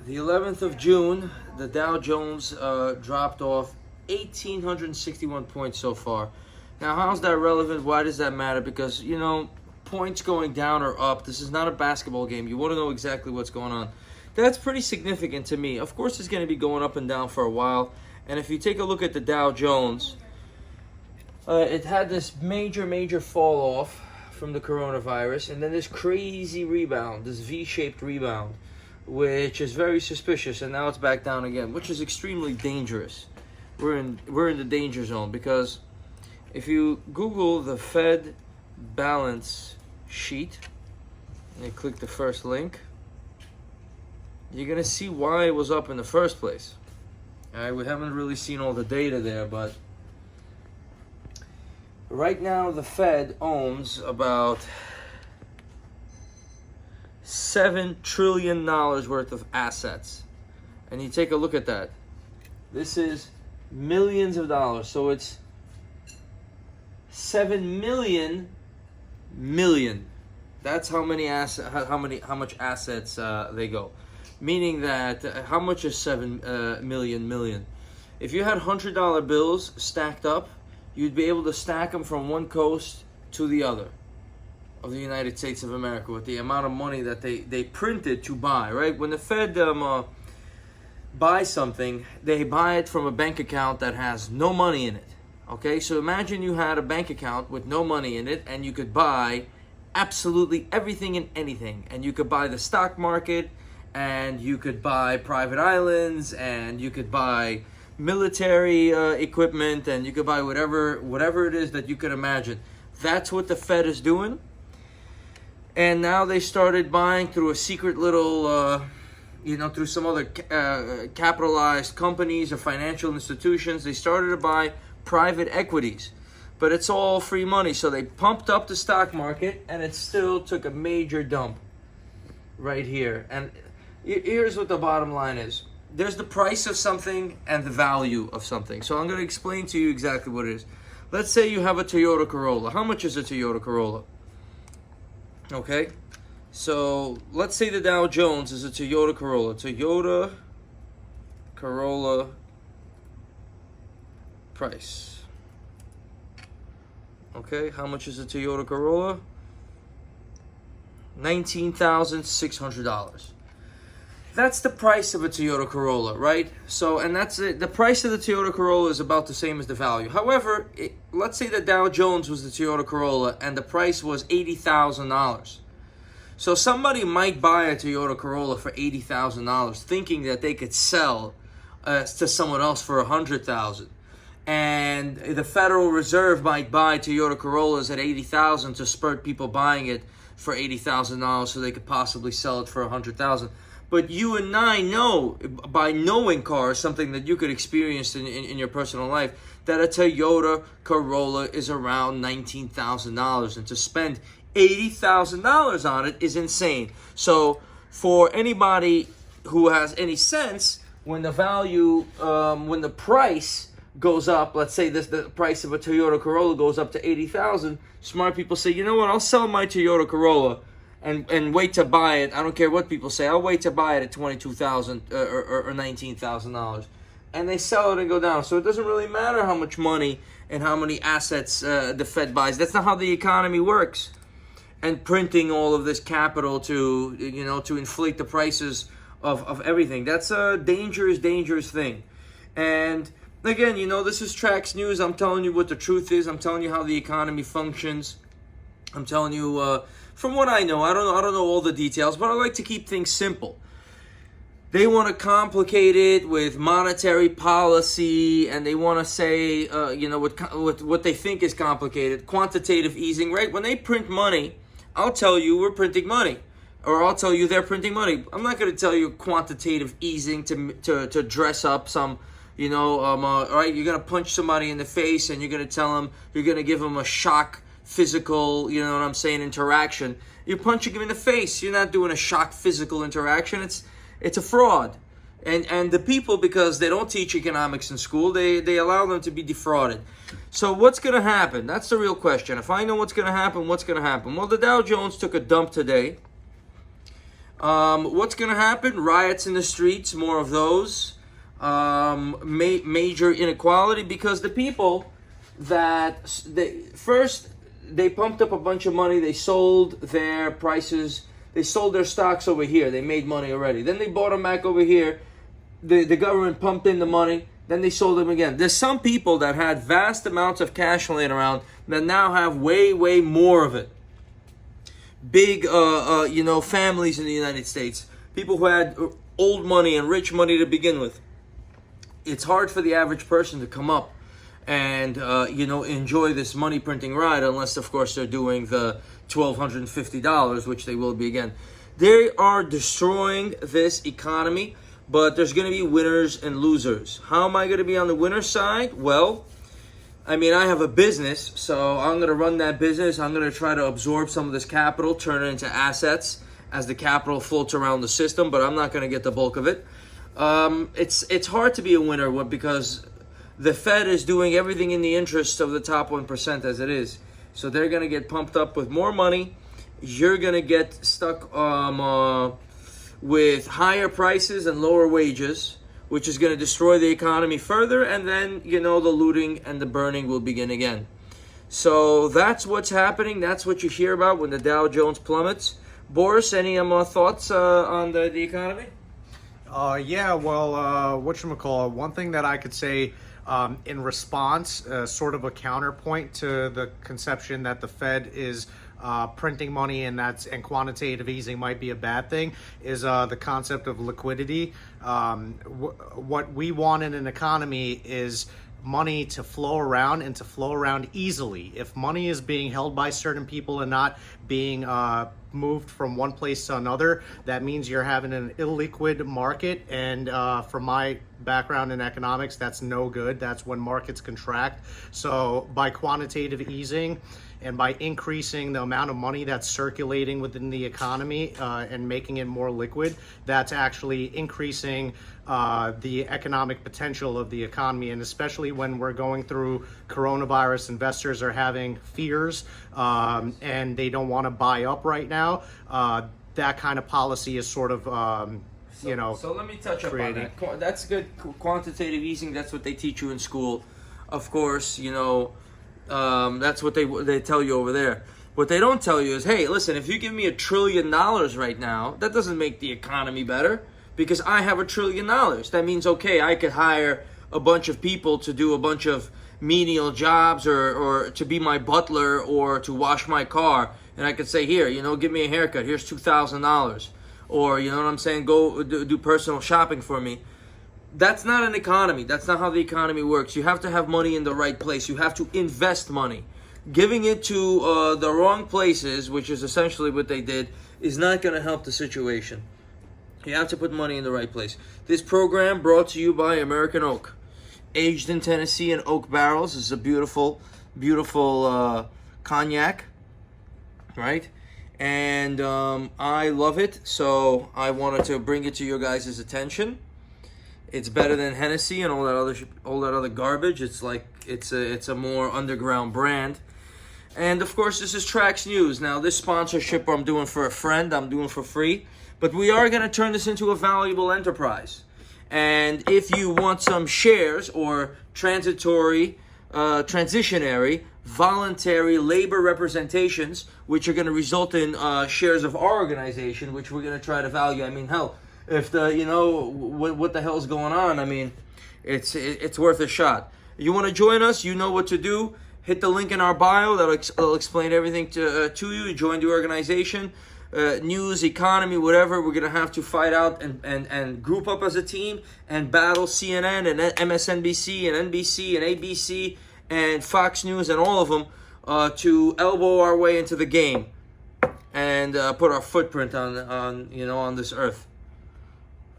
The 11th of June, the Dow Jones dropped off 1,861 points so far. Now, how's that relevant? Why does that matter? Because, you know, points going down or up, this is not a basketball game. You want to know exactly what's going on. That's pretty significant to me. Of course, it's going to be going up and down for a while. And if you take a look at the Dow Jones, it had this major fall off from the coronavirus, and then this crazy rebound, this V-shaped rebound, which is very suspicious, and now it's back down again, which is extremely dangerous. We're in the danger zone, because if you Google the Fed balance sheet and you click the first link, you're gonna see why it was up in the first place. All right, we haven't really seen all the data there, but right now the Fed owns about $7 trillion worth of assets. And you take a look at that. This is millions of dollars. So it's 7 million. That's how many how much assets they go. Meaning that how much is 7 million? If you had $100 bills stacked up, you'd be able to stack them from one coast to the other of the United States of America with the amount of money that they printed to buy, right? When the Fed buys something, they buy it from a bank account that has no money in it, okay? So imagine you had a bank account with no money in it, and you could buy absolutely everything and anything. And you could buy the stock market, and you could buy private islands, and you could buy military equipment, and you could buy whatever it is that you could imagine. That's what the Fed is doing. And now they started buying through a secret little, through some other capitalized companies or financial institutions. They started to buy private equities. But it's all free money. So they pumped up the stock market, and it still took a major dump right here. And here's what the bottom line is. There's the price of something and the value of something. So I'm going to explain to you exactly what it is. Let's say you have a Toyota Corolla. How much is a Toyota Corolla? Okay, so let's say the Dow Jones is a Toyota Corolla. Toyota Corolla price. Okay, how much is a Toyota Corolla? $19,600. That's the price of a Toyota Corolla, right? So, and that's it. The price of the Toyota Corolla is about the same as the value. However, let's say the Dow Jones was the Toyota Corolla and the price was $80,000. So somebody might buy a Toyota Corolla for $80,000, thinking that they could sell to someone else for $100,000. And the Federal Reserve might buy Toyota Corollas at $80,000 to spurt people buying it for $80,000 so they could possibly sell it for $100,000. But you and I know, by knowing cars, something that you could experience in your personal life, that a Toyota Corolla is around $19,000. And to spend $80,000 on it is insane. So for anybody who has any sense, when the value, when the price goes up, let's say the price of a Toyota Corolla goes up to $80,000, smart people say, you know what, I'll sell my Toyota Corolla and wait to buy it. I don't care what people say. I'll wait to buy it at $22,000 or $19,000, and they sell it and go down. So it doesn't really matter how much money and how many assets the Fed buys. That's not how the economy works. And printing all of this capital to inflate the prices of everything. That's a dangerous thing. And again, this is Trax News. I'm telling you what the truth is. I'm telling you how the economy functions. I'm telling you from what I know. I don't know all the details, but I like to keep things simple. They want to complicate it with monetary policy, and they want to say, what they think is complicated, quantitative easing, right? When they print money, I'll tell you we're printing money, or I'll tell you they're printing money. I'm not going to tell you quantitative easing to dress up some, all right, you're going to punch somebody in the face, and you're going to tell them, you're going to give them a shock physical, interaction. You're punching them in the face. You're not doing a shock physical interaction. It's a fraud. And the people, because they don't teach economics in school, they allow them to be defrauded. So what's going to happen? That's the real question. If I know what's going to happen, what's going to happen? Well, the Dow Jones took a dump today. What's going to happen? Riots in the streets, more of those. Major inequality, because the people that they pumped up a bunch of money, they sold their prices, they sold their stocks over here, they made money already. Then they bought them back over here, the government pumped in the money, then they sold them again. There's some people that had vast amounts of cash laying around that now have way, way more of it. Big, families in the United States, people who had old money and rich money to begin with. It's hard for the average person to come up and enjoy this money printing ride, unless of course they're doing the $1,250, which they will be again. They are destroying this economy, but there's going to be winners and losers. How am I going to be on the winner's side? Well, I have a business, so I'm going to run that business. I'm going to try to absorb some of this capital, turn it into assets as the capital floats around the system, but I'm not going to get the bulk of it. It's hard to be a winner because the Fed is doing everything in the interest of the top 1% as it is. So they're going to get pumped up with more money. You're going to get stuck with higher prices and lower wages, which is going to destroy the economy further. And then, the looting and the burning will begin again. So that's what's happening. That's what you hear about when the Dow Jones plummets. Boris, any thoughts on the economy? Whatchamacallit, one thing that I could say in response, sort of a counterpoint to the conception that the Fed is printing money and quantitative easing might be a bad thing, is the concept of liquidity. What we want in an economy is money to flow around and to flow around easily. If money is being held by certain people and not being moved from one place to another, that means you're having an illiquid market, and from my background in economics, that's no good. That's when markets contract. So by quantitative easing and by increasing the amount of money that's circulating within the economy and making it more liquid, that's actually increasing the economic potential of the economy. And especially when we're going through coronavirus, investors are having fears and they don't want to buy up right now. That kind of policy is sort of So let me touch up on that. That's good. Quantitative easing, that's what they teach you in school. Of course, that's what they tell you over there. What they don't tell you is, hey, listen, if you give me $1 trillion right now, that doesn't make the economy better, because I have $1 trillion. That means, okay, I could hire a bunch of people to do a bunch of menial jobs, or to be my butler, or to wash my car, and I could say, here, give me a haircut, here's $2,000. Or, you know what I'm saying, go do personal shopping for me. That's not an economy. That's not how the economy works. You have to have money in the right place. You have to invest money. Giving it to the wrong places, which is essentially what they did, is not going to help the situation. You have to put money in the right place. This program brought to you by American Oak. Aged in Tennessee in oak barrels. This is a beautiful, beautiful cognac, right? And I love it, so I wanted to bring it to your guys' attention. It's better than Hennessy and all that other garbage. It's like it's a more underground brand. And of course, this is Trax News. Now, this sponsorship I'm doing for a friend, I'm doing for free, but we are going to turn this into a valuable enterprise. And if you want some shares or transitionary, voluntary labor representations, which are going to result in shares of our organization, which we're going to try to value. Hell, if what the hell's going on, it's worth a shot. You want to join us? You know what to do. Hit the link in our bio. That'll explain everything to you. Join the organization. News, economy, whatever. We're going to have to fight out and group up as a team and battle CNN and MSNBC and NBC and ABC and Fox News and all of them to elbow our way into the game and put our footprint on this earth.